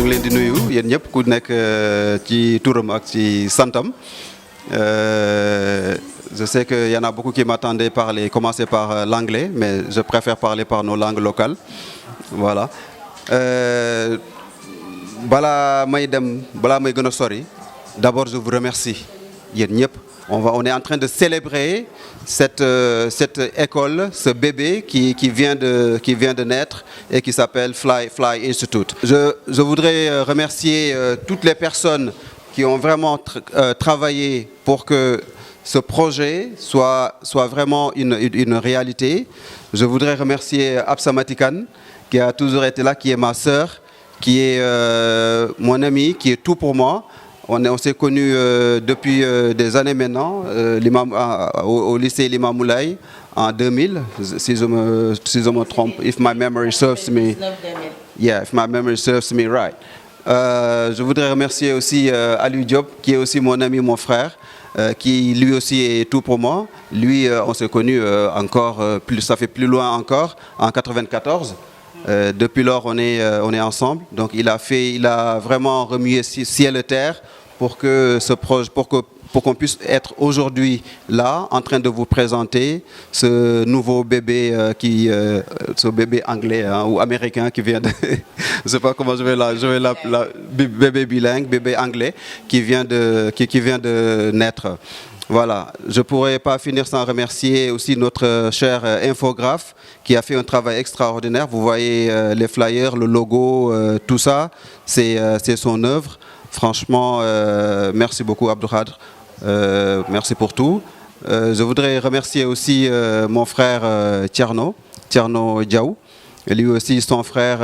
ngi leen di nuyu yéen ñëpp ku nekk ci turam ak ci santam. Je sais qu'il y en a beaucoup qui m'attendaient commencer par l'anglais, mais je préfère parler par nos langues locales. Voilà. Balaa may gën a sori, d'abord je vous remercie yéen ñëpp. On est en train de célébrer cette école, ce bébé qui vient de naître et qui s'appelle Fly Institute. Je voudrais remercier toutes les personnes qui ont vraiment travaillé pour que ce projet soit vraiment une réalité. Je voudrais remercier Absa Matikan, qui a toujours été là, qui est ma sœur, qui est mon amie, qui est tout pour moi. On s'est connus depuis des années maintenant, au lycée Limam Moulay en 2000, si je me trompe, if my memory serves me. Yeah, if my memory serves me right. Je voudrais remercier aussi Aliou Diop, qui est aussi mon ami, mon frère, qui lui aussi est tout pour moi. Lui, on s'est connus ça fait plus loin encore, en 94. Depuis lors, on est ensemble. Donc, il a vraiment remué ciel et terre pour que ce projet, pour qu'on puisse être aujourd'hui là, en train de vous présenter ce nouveau bébé ce bébé anglais ou américain qui vient de, je sais pas comment je vais bébé bilingue, bébé anglais qui vient de naître. Voilà, je ne pourrais pas finir sans remercier aussi notre cher infographe qui a fait un travail extraordinaire. Vous voyez les flyers, le logo, tout ça, c'est son œuvre. Franchement, merci beaucoup Abdou Khadr, merci pour tout. Je voudrais remercier aussi mon frère Tierno Diaw. Et lui aussi, son frère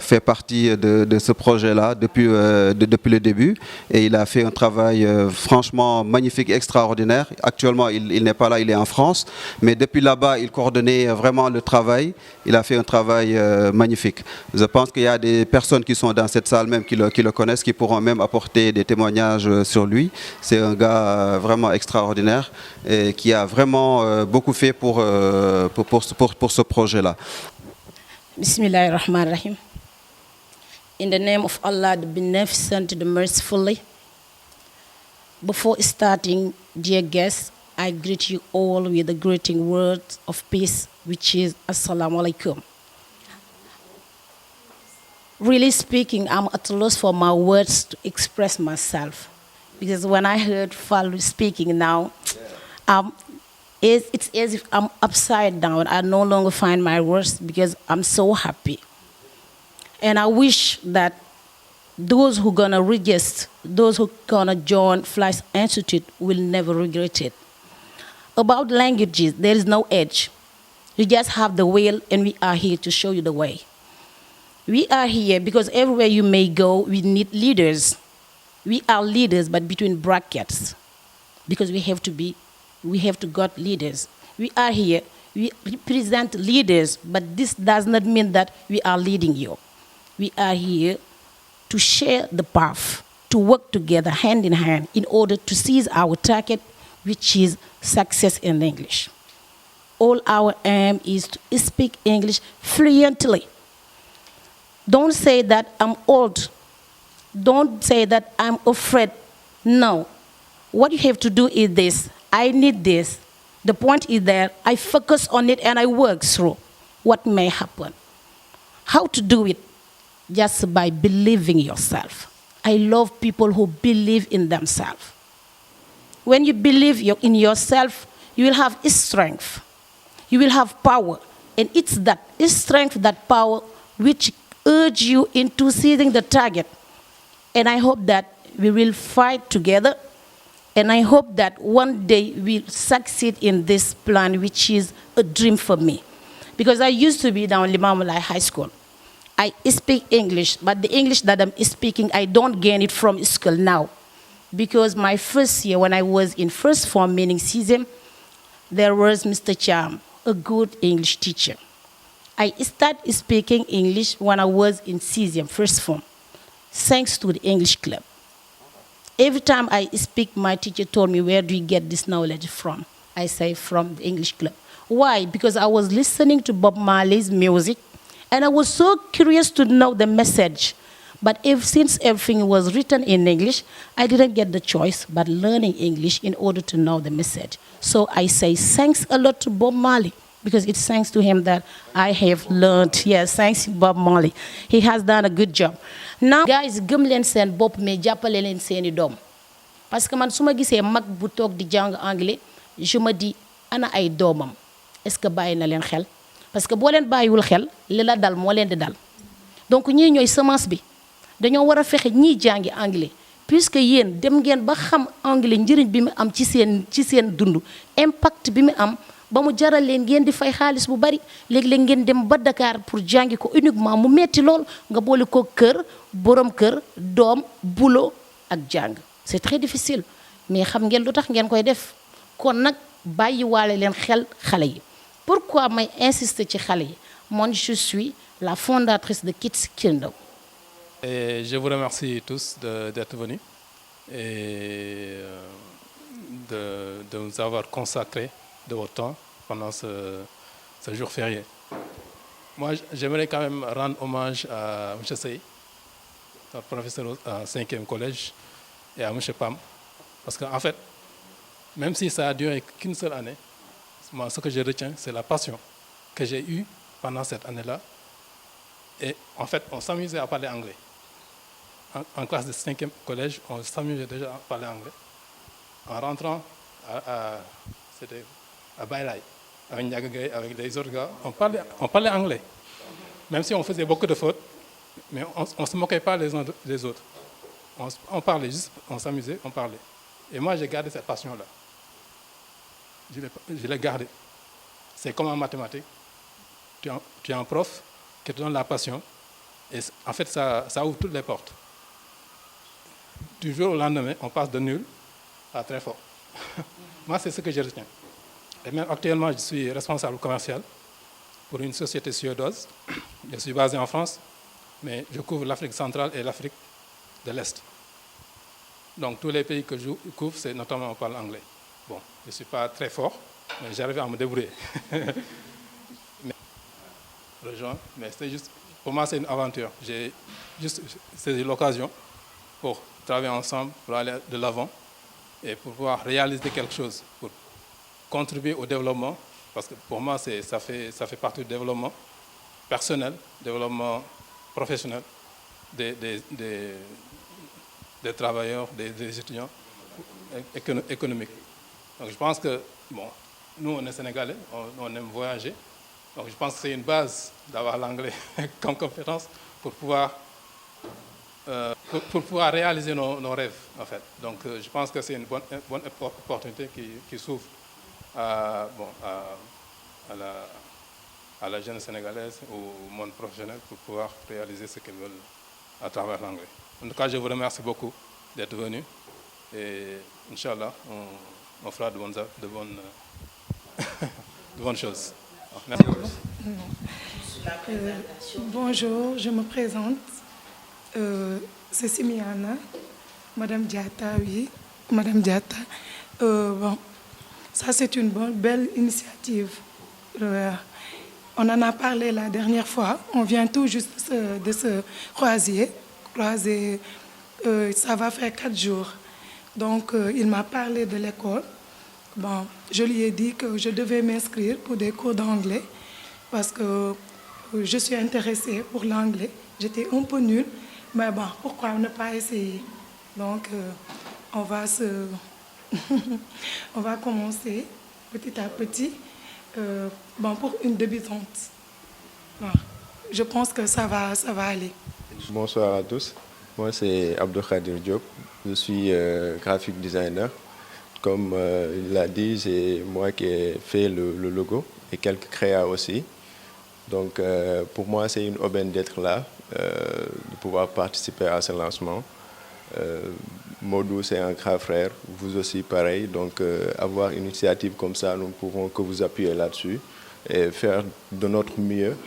fait partie de ce projet-là depuis le début. Et il a fait un travail franchement magnifique, extraordinaire. Actuellement, il n'est pas là, il est en France. Mais depuis là-bas, il coordonnait vraiment le travail. Il a fait un travail magnifique. Je pense qu'il y a des personnes qui sont dans cette salle même qui le connaissent, qui pourront même apporter des témoignages sur lui. C'est un gars vraiment extraordinaire et qui a vraiment beaucoup fait pour ce projet-là. Bismillahirrahmanirrahim. In the name of Allah, the Beneficent, the Merciful. Before starting, dear guests, I greet you all with the greeting words of peace, which is Assalamu alaikum. Really speaking, I'm at a loss for my words to express myself. Because when I heard Falu speaking now, it's as if I'm upside down. I no longer find my words because I'm so happy. And I wish that those who are going to register, those who are going to join Fly Institute will never regret it. About languages, there is no age. You just have the will, and we are here to show you the way. We are here because everywhere you may go, we need leaders. We are leaders, but between brackets, because we have to got leaders. We are here, we represent leaders, but this does not mean that we are leading you. We are here to share the path, to work together hand in hand in order to seize our target, which is success in English. All our aim is to speak English fluently. Don't say that I'm old. Don't say that I'm afraid. No. What you have to do is this. I need this. The point is that I focus on it and I work through what may happen. How to do it? Just by believing yourself. I love people who believe in themselves. When you believe in yourself, you will have strength. You will have power. And it's that strength, that power, which urge you into seizing the target. And I hope that we will fight together. And I hope that one day we'll succeed in this plan, which is a dream for me. Because I used to be down Limam Moulay High School. I speak English, but the English that I'm speaking, I don't gain it from school now. Because my first year, when I was in first form, meaning CSEM, there was Mr. Cham, a good English teacher. I started speaking English when I was in CSEM, first form, thanks to the English club. Every time I speak, my teacher told me, where do you get this knowledge from? I say, from the English club. Why? Because I was listening to Bob Marley's music, and I was so curious to know the message. But since everything was written in English, I didn't get the choice but learning English in order to know the message. So I say thanks a lot to Bob Marley, because it's thanks to him that I have learned. Yes, thanks Bob Marley. He has done a good job. Now, guys, gëm leen seen bopp mais jàppale leen seeni doom. Parce que man su ma gisee mag bu toog di jàng anglais, je me dis ana ay doomam est-ce que bàyyi na leen xel, parce que boo leen bàyyiwul xel li la dal moo leen di dal. Donc ñii ñooy semence bi dañoo war a fexe ñii jàngi anglais, puisque yéen dem ngeen ba xam anglais njëriñ bi mu am ci seen dund, impact bi mu am ba mu jaral leen ngeen di fay xaalis bu bari. léeg-léeg ngeen dem ba Dakar pour jàngi ko uniquement mu metti lool nga boole ko kër, borom kër, doom, boulot ak jàng. C'est très difficile, mais xam ngeen lu tax ngeen koy def. Kon nag bàyyiwaale leen xel xale yi. Pourquoi may insister ci xale yi? Moi, je suis la fondatrice de Kids Kingdom. Et je vous remercie tous d'être venus et de nous avoir consacré de votre temps pendant ce jour férié. Moi, j'aimerais quand même rendre hommage à M. Sey, notre professeur au 5e collège, et à M. Pam, parce qu'en fait, même si ça a duré qu'une seule année, moi, ce que je retiens, c'est la passion que j'ai eue pendant cette année-là. Et en fait, on s'amusait à parler anglais. En classe de 5e collège, on s'amusait déjà à parler anglais. En rentrant c'était à Bailay, avec Niagagay, avec les autres gars, on parlait anglais. Même si on faisait beaucoup de fautes, mais on ne se moquait pas les uns des autres. On parlait juste, on s'amusait, on parlait. Et moi, j'ai gardé cette passion-là. Je l'ai gardée. C'est comme en mathématiques. Tu es un prof qui te donne la passion. Et en fait, ça ouvre toutes les portes. Du jour au lendemain, on passe de nul à très fort. Moi, c'est ce que je retiens. Et même actuellement, je suis responsable commercial pour une société suédoise. Je suis basé en France, mais je couvre l'Afrique centrale et l'Afrique de l'Est. Donc tous les pays que je couvre, c'est notamment on parle anglais. Bon, je ne suis pas très fort, mais j'arrive à me débrouiller. Mais c'est juste, pour moi, c'est une aventure. C'est l'occasion pour travailler ensemble, pour aller de l'avant et pour pouvoir réaliser quelque chose, pour contribuer au développement, parce que pour moi, ça fait partie du développement personnel, développement professionnel des travailleurs, des étudiants économiques. Donc je pense que, bon, nous, on est Sénégalais, on aime voyager. Donc je pense que c'est une base d'avoir l'anglais comme compétence pour pouvoir réaliser nos rêves, en fait. Donc je pense que c'est une bonne opportunité qui s'ouvre à la jeune sénégalaise ou au monde professionnel pour pouvoir réaliser ce qu'elles veulent à travers l'anglais. En tout cas, je vous remercie beaucoup d'être venus et Inch'Allah, on fera de bonnes choses. Merci. Bonjour, je me présente. C'est Simiana, Madame Diatta, oui, Madame Diatta. Bon, ça c'est une belle initiative. On en a parlé la dernière fois. On vient tout juste de se croiser. Ça va faire 4 jours. Donc, il m'a parlé de l'école. Bon, je lui ai dit que je devais m'inscrire pour des cours d'anglais parce que je suis intéressée pour l'anglais. J'étais un peu nulle, mais bon, pourquoi ne pas essayer? Donc, on va commencer petit à petit. Bon, pour une débutante. Bon, je pense que ça va aller. Bonsoir à tous. Moi, c'est Abdou Khadir Diop. Je suis graphic designer. Comme il l'a dit, c'est moi qui ai fait le logo et quelques créas aussi. Donc, pour moi, c'est une aubaine d'être là, de pouvoir participer à ce lancement. Modou, c'est un grand frère, vous aussi pareil. Donc, avoir une initiative comme ça, nous ne pouvons que vous appuyer là-dessus et faire de notre mieux.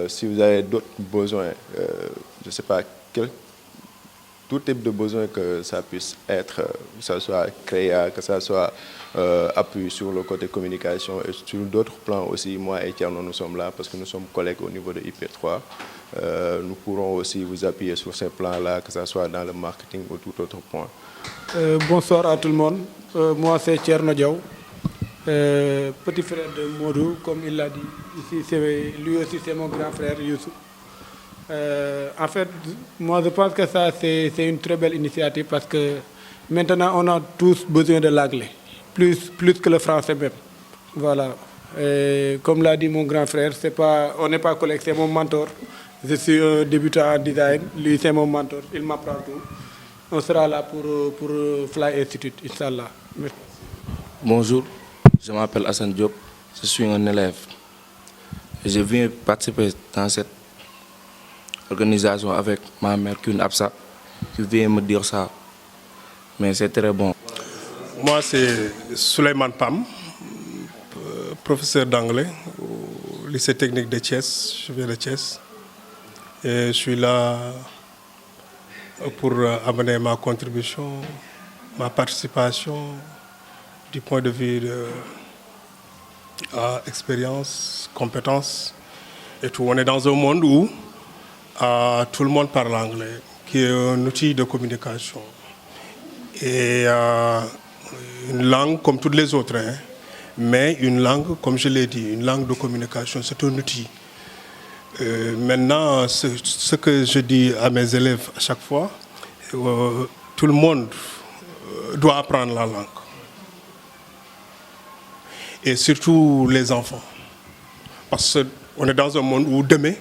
Si vous avez d'autres besoins, je ne sais pas, tout type de besoin que ça puisse être, que ce soit créa, que ce soit appui sur le côté communication et sur d'autres plans aussi. Moi et Thierno, nous sommes là parce que nous sommes collègues au niveau de IP3. Nous pourrons aussi vous appuyer sur ces plans-là, que ce soit dans le marketing ou tout autre point. Bonsoir à tout le monde. Moi, c'est Thierno Diaw, petit frère de Modou, comme il l'a dit. Ici, lui aussi, c'est mon grand frère, Youssou. En fait, moi, je pense que ça, c'est une très belle initiative parce que maintenant, on a tous besoin de l'anglais, plus que le français même. Voilà. Et comme l'a dit mon grand frère, on n'est pas collègues, c'est mon mentor. Je suis un débutant en design, lui, c'est mon mentor, il m'apprend tout. On sera là pour Fly Institute, Inch'Allah. Merci. Bonjour, je m'appelle Hassan Diop, je suis un élève. Je viens participer dans cette organisation avec ma mère, Kun Absa, qui vient me dire ça. Mais c'est très bon. Moi, c'est Souleymane Pam, professeur d'anglais au lycée technique de Thiès. Je viens de Thiès. Et je suis là pour amener ma contribution, ma participation du point de vue de expérience, compétence et tout. On est dans un monde où tout le monde parle anglais, qui est un outil de communication. Et une langue comme toutes les autres, hein, mais une langue, comme je l'ai dit, une langue de communication, c'est un outil. Maintenant, ce que je dis à mes élèves à chaque fois, tout le monde doit apprendre la langue. Et surtout les enfants. Parce qu'on est dans un monde où demain,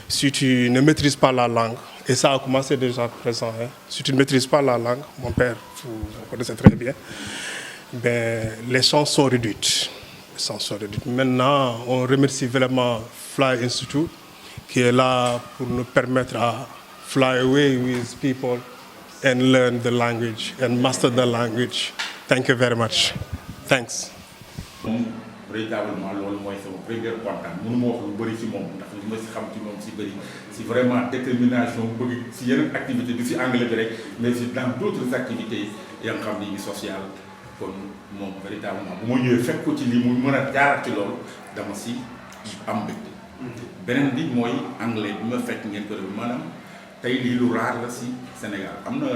si tu ne maîtrises pas la langue, et ça a commencé déjà présent, hein, si tu ne maîtrises pas la langue, mon père, vous connaissez très bien, ben, les chances sont réduites. Maintenant, on remercie vraiment Fly Institute qui est là pour nous permettre à fly away with people and learn the language and master the language. Thank you very much. Thanks. Véritablement loolu mooy sama première kontaan mënu ma wax lu bëri ci moom ndax li ma si xam ci moom si bëri si vraiment détermination bëgg si yeneen activité du si anglais bi rek mais si dans d'autres activités ya nga xam ni social kon moom véritablement bu ma ñëwee fekk ko ci lii mu mën a jaarat ci loolu dama si am mbégte beneen bi mooy anglais bi ma fekk ngeen ko def maanaam tey lii lu raar la si Sénégal am na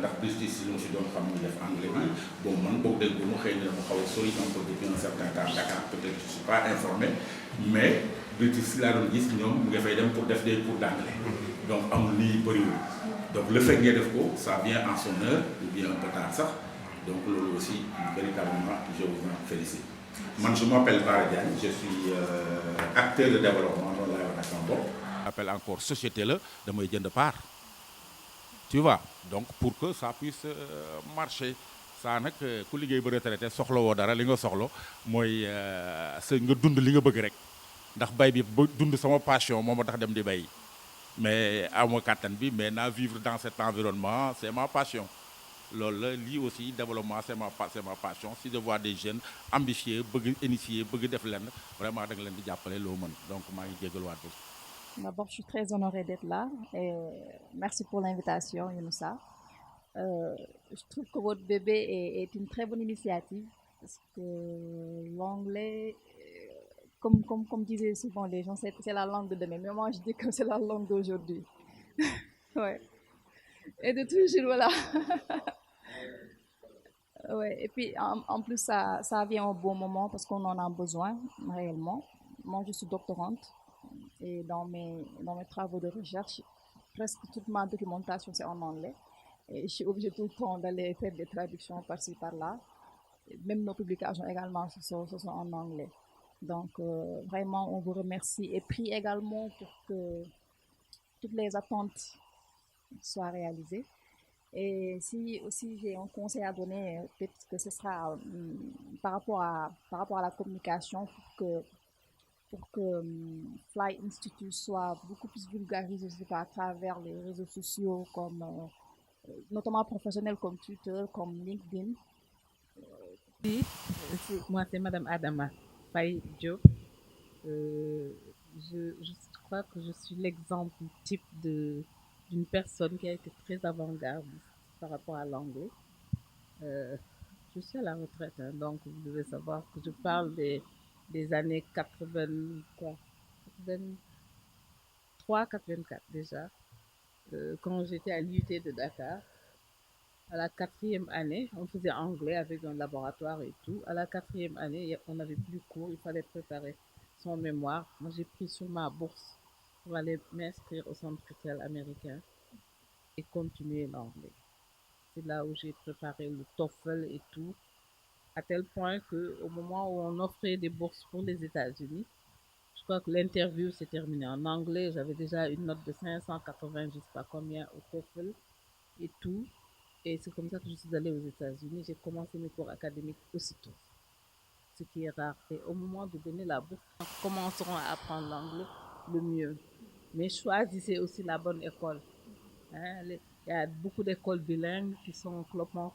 ndax British si lu si doon xam ñu def anglais bi bon man boog dégg mu xëy na dama xaw a sori un peu depuis un certain temps Dakar peut-être je suis pas informé mais British laa doon gis ñoom nga fay dem pour def des cours d'anglais donc amul lii bëriwul donc le fait ngeen def ko ça vient en son heure ou bien un peu tard sax donc loolu aussi véritablement je vous en félicite man je m'appelle Bara Diagne je suis acteur de développement loolu laay wax ak sama bopp appelle encore société la damay jënd part tu vois donc pour que ça puisse marcher ça nag ku liggéey ba retraité soxla woo dara li nga soxla mooy sa nga dund li nga bëgg rek ndax bay bi ba dund sama passion moo ma tax dem di bay mais amoo kàttan bi mais naa vivre dans cet environnement c'est ma passion loolu la lii aussi développement c'est ma passion si je vois des jeunes ambitieux bëgg initier bëgg def lenn vraiment da nga leen di jàppale loo mën donc maa ngi jégaluwaat bi. D'abord, je suis très honorée d'être là et merci pour l'invitation, Younoussa. Je trouve que votre bébé est une très bonne initiative parce que l'anglais, comme disaient souvent les gens, c'est la langue de demain. Mais moi, je dis que c'est la langue d'aujourd'hui. Ouais. Et de toujours, voilà. Ouais. Et puis, en plus, ça vient au bon moment parce qu'on en a besoin réellement. Moi, je suis doctorante. Et dans mes travaux de recherche, presque toute ma documentation c'est en anglais. Et je suis obligée tout le temps d'aller faire des traductions par-ci, par-là. Et même nos publications également ce sont en anglais. Donc vraiment, on vous remercie et prie également pour que toutes les attentes soient réalisées. Et si aussi j'ai un conseil à donner, peut-être que ce sera par rapport à la communication pour que Fly Institute soit beaucoup plus vulgarisé à travers les réseaux sociaux, comme, notamment professionnels comme Twitter, comme LinkedIn. Moi, c'est Madame Adama Faye Diop. Je crois que je suis l'exemple type de d'une personne qui a été très avant-garde par rapport à l'anglais. Je suis à la retraite, hein, donc vous devez savoir que je parle des années 83-84 déjà, quand j'étais à l'IUT de Dakar. À la 4e année, on faisait anglais avec un laboratoire et tout. À la 4e année, on n'avait plus cours, il fallait préparer son mémoire. Moi, j'ai pris sur ma bourse pour aller m'inscrire au centre culturel américain et continuer l'anglais. C'est là où j'ai préparé le TOEFL et tout, à tel point qu'au moment où on offrait des bourses pour les États-Unis, je crois que l'interview s'est terminée en anglais. J'avais déjà une note de 580, je ne sais pas combien, au TOEFL et tout. Et c'est comme ça que je suis allée aux États-Unis. J'ai commencé mes cours académiques aussitôt, ce qui est rare. Et au moment de donner la bourse, nous commencerons à apprendre l'anglais le mieux. Mais choisissez aussi la bonne école. Hein, il y a beaucoup d'écoles bilingues qui sont clopin.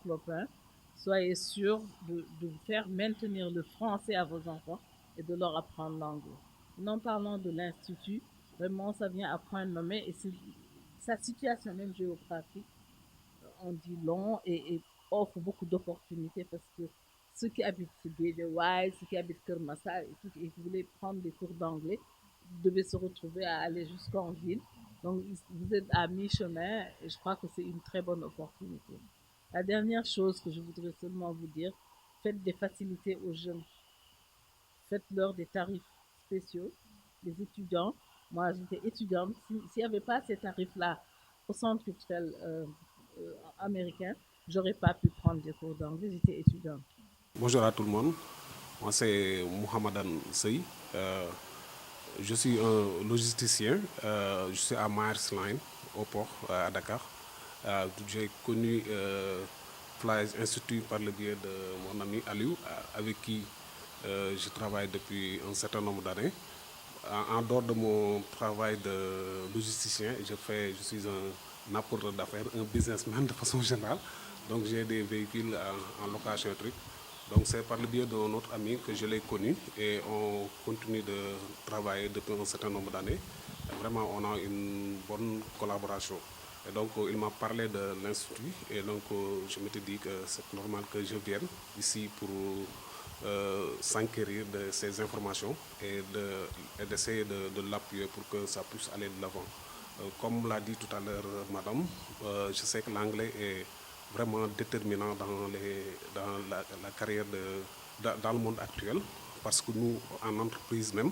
Soyez sûrs de faire maintenir le français à vos enfants et de leur apprendre l'anglais. Non parlant de l'Institut, vraiment ça vient à point nommé et sa situation même géographique, on dit long et offre beaucoup d'opportunités parce que ceux qui habitent Guédiawaye, ceux qui habitent Keur Massar et tout, et qui voulaient prendre des cours d'anglais, devaient se retrouver à aller jusqu'en ville. Donc vous êtes à mi-chemin et je crois que c'est une très bonne opportunité. La dernière chose que je voudrais seulement vous dire, faites des facilités aux jeunes. Faites-leur des tarifs spéciaux. Les étudiants, moi j'étais étudiante, s'il n'y avait pas ces tarifs-là au centre culturel américain, j'aurais pas pu prendre des cours d'anglais, j'étais étudiante. Bonjour à tout le monde, moi c'est Mohamedan Sey, je suis un logisticien, je suis à Myers Line au port à Dakar. J'ai connu Flyers Institute par le biais de mon ami Aliou, avec qui je travaille depuis un certain nombre d'années. En dehors de mon travail de logisticien, je suis un apporteur d'affaires, un businessman de façon générale. Donc j'ai des véhicules en location et trucs. Donc c'est par le biais de notre ami que je l'ai connu et on continue de travailler depuis un certain nombre d'années. Vraiment, on a une bonne collaboration. Et donc il m'a parlé de l'Institut et donc je m'étais dit que c'est normal que je vienne ici pour s'enquérir de ces informations et d'essayer de l'appuyer pour que ça puisse aller de l'avant. Comme l'a dit tout à l'heure madame, je sais que l'anglais est vraiment déterminant dans la carrière dans le monde actuel, parce que nous, en entreprise même,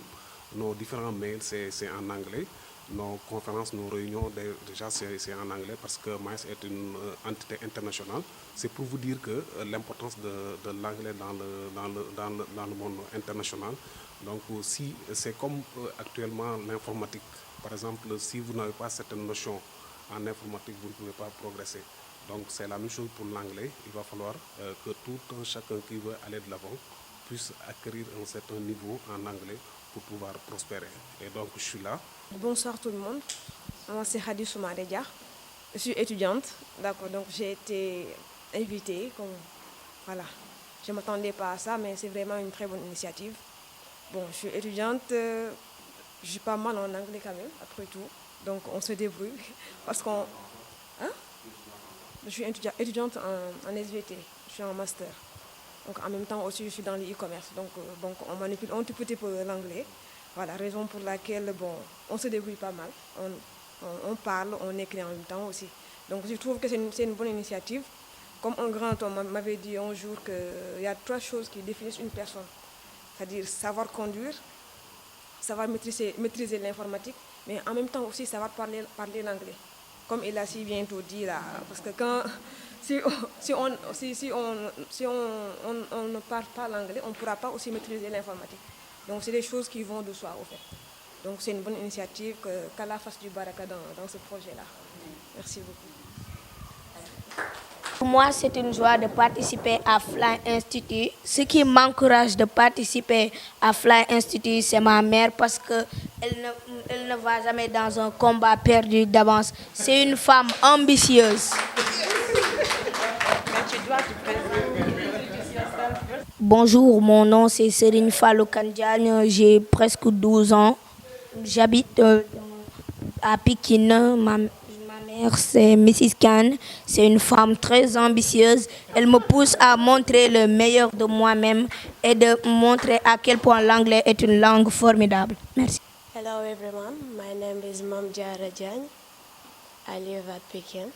nos différents mails, c'est en anglais. Nos conférences, nos réunions, déjà c'est en anglais parce que Myers est une entité internationale. C'est pour vous dire que l'importance de l'anglais dans le monde international. Donc si c'est comme actuellement l'informatique, par exemple, si vous n'avez pas certaines notions en informatique, vous ne pouvez pas progresser. Donc c'est la même chose pour l'anglais. Il va falloir que tout un chacun qui veut aller de l'avant puisse acquérir un certain niveau en anglais pour pouvoir prospérer. Et donc je suis là. Bonsoir tout le monde. Moi c'est Khadi Soumaredia. Je suis étudiante. D'accord, donc j'ai été invitée. Voilà. Je ne m'attendais pas à ça, mais c'est vraiment une très bonne initiative. Bon, je suis étudiante. Je suis pas mal en anglais quand même, après tout. Donc on se débrouille. Parce qu'on... Hein? Je suis étudiante en SVT. Je suis en master. Donc en même temps aussi je suis dans l'e-commerce. Donc on manipule un tout petit peu l'anglais. Voilà, raison pour laquelle on se débrouille pas mal. On parle, on écrit en même temps aussi. Donc je trouve que c'est une bonne initiative. Comme un grand homme m'avait dit un jour qu'il y a 3 choses qui définissent une personne. C'est-à-dire savoir conduire, savoir maîtriser l'informatique, mais en même temps aussi savoir parler l'anglais. Comme il a si bientôt dit là, parce que si on ne parle pas l'anglais, on ne pourra pas aussi maîtriser l'informatique. Donc c'est des choses qui vont de soi au fait. Donc c'est une bonne initiative qu'Allah fasse du baraka dans ce projet-là. Merci beaucoup. Pour moi, c'est une joie de participer à Fly Institute. Ce qui m'encourage de participer à Fly Institute, c'est ma mère parce qu'elle ne va jamais dans un combat perdu d'avance. C'est une femme ambitieuse. Bonjour, mon nom c'est Serine Fallou Kandiagne, j'ai presque 12 ans. J'habite à Pikine. Ma mère mère, c'est Mrs. Khan. C'est une femme très ambitieuse. Elle me pousse à montrer le meilleur de moi-même et de montrer à quel point l'anglais est une langue formidable. Merci. Hello everyone, my name is Mam Jara Jan. I live at Pekin.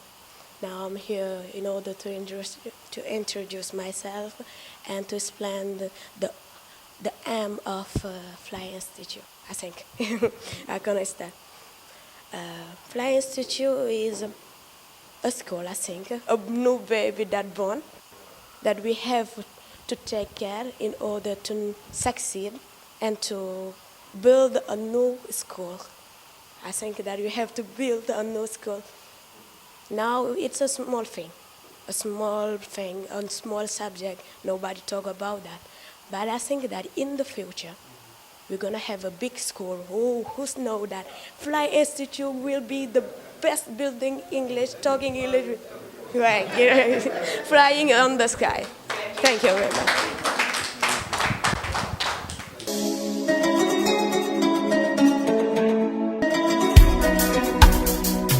Now I'm here in order to introduce myself and to explain the aim of Fly Institute, I think. I can understand. Fly Institute is a school, I think, a new baby that born, that we have to take care in order to succeed and to build a new school. I think that we have to build a new school. Now it's a small thing, a small subject. Nobody talk about that. But I think that in the future, we're gonna have a big school. Who's know that Fly Institute will be the best building English, talking English, right? Flying on the sky. Thank you very much.